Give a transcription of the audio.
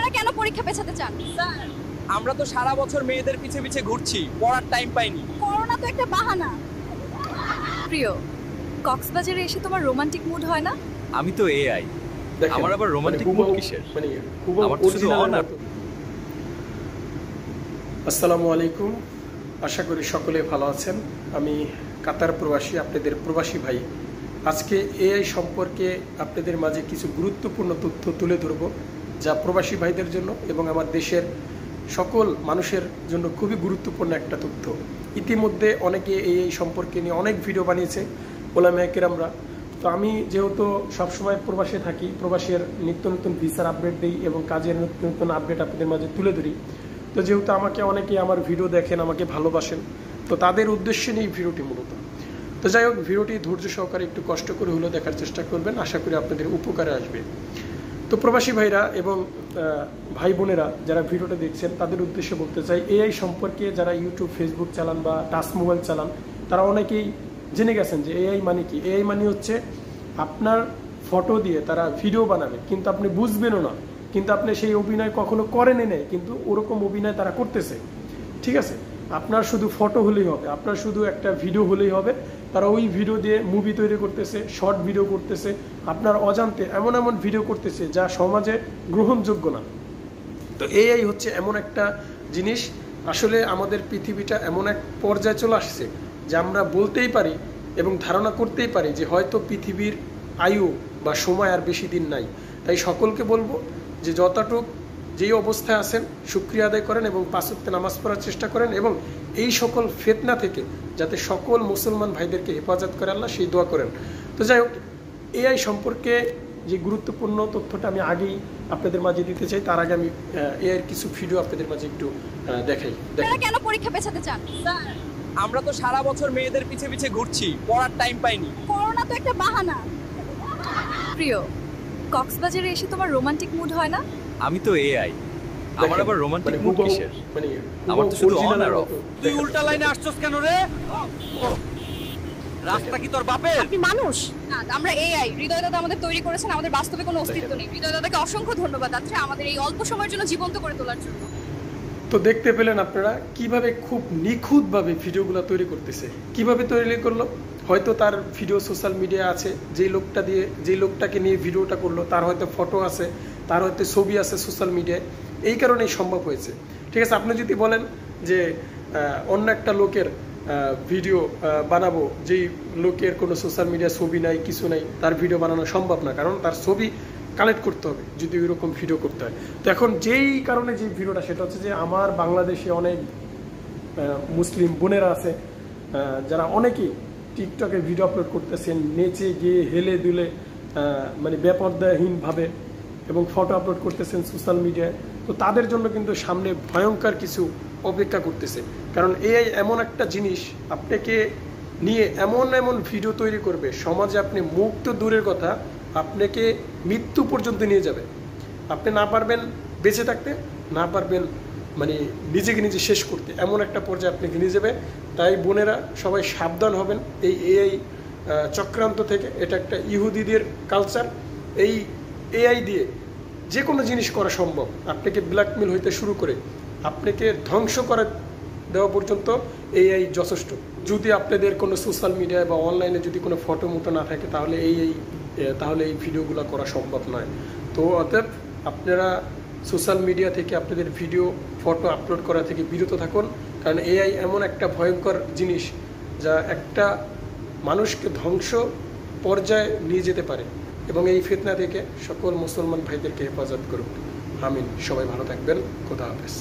আপনারা কেন পরীক্ষা পেছাতে চান? স্যার, আমরা তো সারা বছর মেয়েদের পিছে পিছে ঘুরছি, পড়ার টাইম পাইনি। করোনা তো একটা বাহানা। প্রিয়, কক্সবাজারে এসে তোমার রোমান্টিক মুড হয় না? আমি তো এআই, আমার আবার রোমান্টিক মুড কিসের? আমার তো শুধু অন আর আসসালামু আলাইকুম, আশা করি সকলে ভালো আছেন। আমি কাতার প্রবাসী, আপনাদের প্রবাসী ভাই। আজকে এআই সম্পর্কে আপনাদের মাঝে কিছু গুরুত্বপূর্ণ তথ্য তুলে ধরব, যা প্রবাসী ভাইদের জন্য এবং আমার দেশের সকল মানুষের জন্য খুবই গুরুত্বপূর্ণ একটা তথ্য। ইতিমধ্যে অনেকে এআই সম্পর্কে নিয়ে অনেক ভিডিও বানিয়েছে, ওলামায়ে কেরামরা। তো আমি যেহেতু সবসময় প্রবাসে থাকি, প্রবাসের নিত্য নতুন ভিসার আপডেট দিই এবং কাজের নিত্য নতুন আপডেট আপনাদের মাঝে তুলে ধরি। তো যেহেতু আমাকে অনেকে আমার ভিডিও দেখেন, আমাকে ভালোবাসেন, তো তাদের উদ্দেশ্যে নিয়ে ভিডিওটি মূলত। তো যাই হোক, ভিডিওটি ধৈর্য সহকারে একটু কষ্ট করে হলেও দেখার চেষ্টা করবেন, আশা করি আপনাদের উপকারে আসবে। তো প্রবাসী ভাইরা এবং ভাই বোনেরা যারা ভিডিওটা দেখছেন, তাদের উদ্দেশ্যে বলতে চাই, এআই সম্পর্কে যারা ইউটিউব, ফেসবুক চালান বা টাচ মোবাইল চালান, তারা অনেকেই জেনে গেছেন যে এআই মানে কি। এআই মানে হচ্ছে আপনার ফটো দিয়ে তারা ভিডিও বানাবে, কিন্তু আপনি বুঝবেনও না, কিন্তু আপনি সেই অভিনয় কখনো করেনই নেই, কিন্তু ওরকম অভিনয় তারা করতেছে। ঠিক আছে, আপনার শুধু ফটো হলেই হবে, আপনার শুধু একটা ভিডিও হলেই হবে, তারা ওই ভিডিও দিয়ে মুভি তৈরি করতেছে, শর্ট ভিডিও করতেছে, আপনার অজান্তে এমন এমন ভিডিও করতেছে যা সমাজে গ্রহণযোগ্য না। তো এআই হচ্ছে এমন একটা জিনিস, আসলে আমাদের পৃথিবীটা এমন এক পর্যায়ে চলে আসছে যে আমরা বলতেই পারি এবং ধারণা করতেই পারি যে হয়তো পৃথিবীর আয়ু বা সময় আর বেশি দিন নাই। তাই সকলকে বলবো যে যতটুক যেই অবস্থায় আছেন শুকরিয়া আদায় করেন এবং পাঁচ ওয়াক্ত নামাজ পড়ার চেষ্টা করেন, এবং এই সকল ফিতনা থেকে যাতে সকল মুসলমান ভাইদেরকে হেফাজত করে আল্লাহ, সেই দোয়া করেন। তো যাই হোক, এআই সম্পর্কে যে গুরুত্বপূর্ণ তথ্যটা আমি আগেই আপনাদের মাঝে দিতে চাই, তার আগে আমি এআইয়ের কিছু ভিডিও আপনাদের মাঝে একটু দেখাই। আপনারা কেন পরীক্ষা পেছাতে চান? স্যার, আমরা তো সারা বছর মেয়েদের পিছে পিছে ঘুরছি, পড়ার টাইম পাইনি। করোনা তো একটা বাহানা। প্রিয়, কক্সবাজারে এসে তোমার রোমান্টিক মুড হয় না? আমি তো এআই, আমার আবার রোমান্টিক মুড কিসের? আমার তো শুধু অন আর অফ। তুই উল্টা লাইনে আসছস কেন রে? রাস্তা কি তোর বাপের? আপনি মানুষ না, আমরা এআই। হৃদয় দাদা আমাদের তৈরি করেছেন, আমাদের বাস্তবে কোনো অস্তিত্ব নেই। হৃদয় দাদাকে অসংখ্য ধন্যবাদ আছে আমাদের এই অল্প সময়ের জন্য জীবন্ত করে তোলার জন্য। তো দেখতে পেলেন আপনারা কিভাবে খুব নিখুঁতভাবে ভিডিওগুলো তৈরি করতেছে। কিভাবে তৈরি করলো? হয়তো তার ভিডিও সোশ্যাল মিডিয়া আছে, যেই লোকটাকে নিয়ে ভিডিওটা করলো তার হয়তো ফটো আছে, তার হয়তো ছবি আছে সোশ্যাল মিডিয়ায়, এই কারণেই সম্ভব হয়েছে। ঠিক আছে, আপনি যদি বলেন যে অন্য একটা লোকের ভিডিও বানাবো, যেই লোকের কোনো সোশ্যাল মিডিয়া ছবি নাই, কিছু নাই, তার ভিডিও বানানো সম্ভব না, কারণ তার ছবি কালেক্ট করতে হবে যদি ওইরকম ভিডিও করতে হয়। তো এখন যেই কারণে যে ভিডিওটা, সেটা হচ্ছে যে আমার বাংলাদেশে অনেক মুসলিম বোনেরা আছে যারা অনেকেই টিকটকে ভিডিও আপলোড করতেছেন, নেচে গিয়ে হেলে দুলে মানে বেপর্দাহীনভাবে, এবং ফটো আপলোড করতেছেন সোশ্যাল মিডিয়ায়। তো তাদের জন্য কিন্তু সামনে ভয়ঙ্কর কিছু অপেক্ষা করতেছে, কারণ এআই এমন একটা জিনিস আপনাকে নিয়ে এমন এমন ভিডিও তৈরি করবে, সমাজে আপনি মুক্ত দূরের কথা, আপনাকে মৃত্যু পর্যন্ত নিয়ে যাবে। আপনি না পারবেন বেঁচে থাকতে, না পারবেন মানে নিজেকে নিজে শেষ করতে, এমন একটা পর্যায়ে আপনাকে নিয়ে যাবে। তাই বোনেরা সবাই সাবধান হবেন এই এআই চক্রান্ত থেকে। এটা একটা ইহুদিদের কালচার। এই এআই দিয়ে যে কোনো জিনিস করা সম্ভব। আপনাকে ব্ল্যাকমেল হইতে শুরু করে আপনাকে ধ্বংস করে দেওয়া পর্যন্ত এআই যথেষ্ট। যদি আপনাদের কোনো সোশ্যাল মিডিয়ায় বা অনলাইনে যদি কোনো ফটো মতো না থাকে, তাহলে এই ভিডিওগুলো করা সম্ভব নয়। তো অতএব আপনারা সোশ্যাল মিডিয়া থেকে আপনাদের ভিডিও, ফটো আপলোড করা থেকে বিরত থাকুন, কারণ এআই এমন একটা ভয়ঙ্কর জিনিস যা একটা মানুষকে ধ্বংস পর্যায়ে নিয়ে যেতে পারে। এবং এই ফিতনা থেকে সকল মুসলমান ভাইদেরকে হেফাজত করুন, আমিন। সবাই ভালো থাকবেন, খোদা হাফেজ।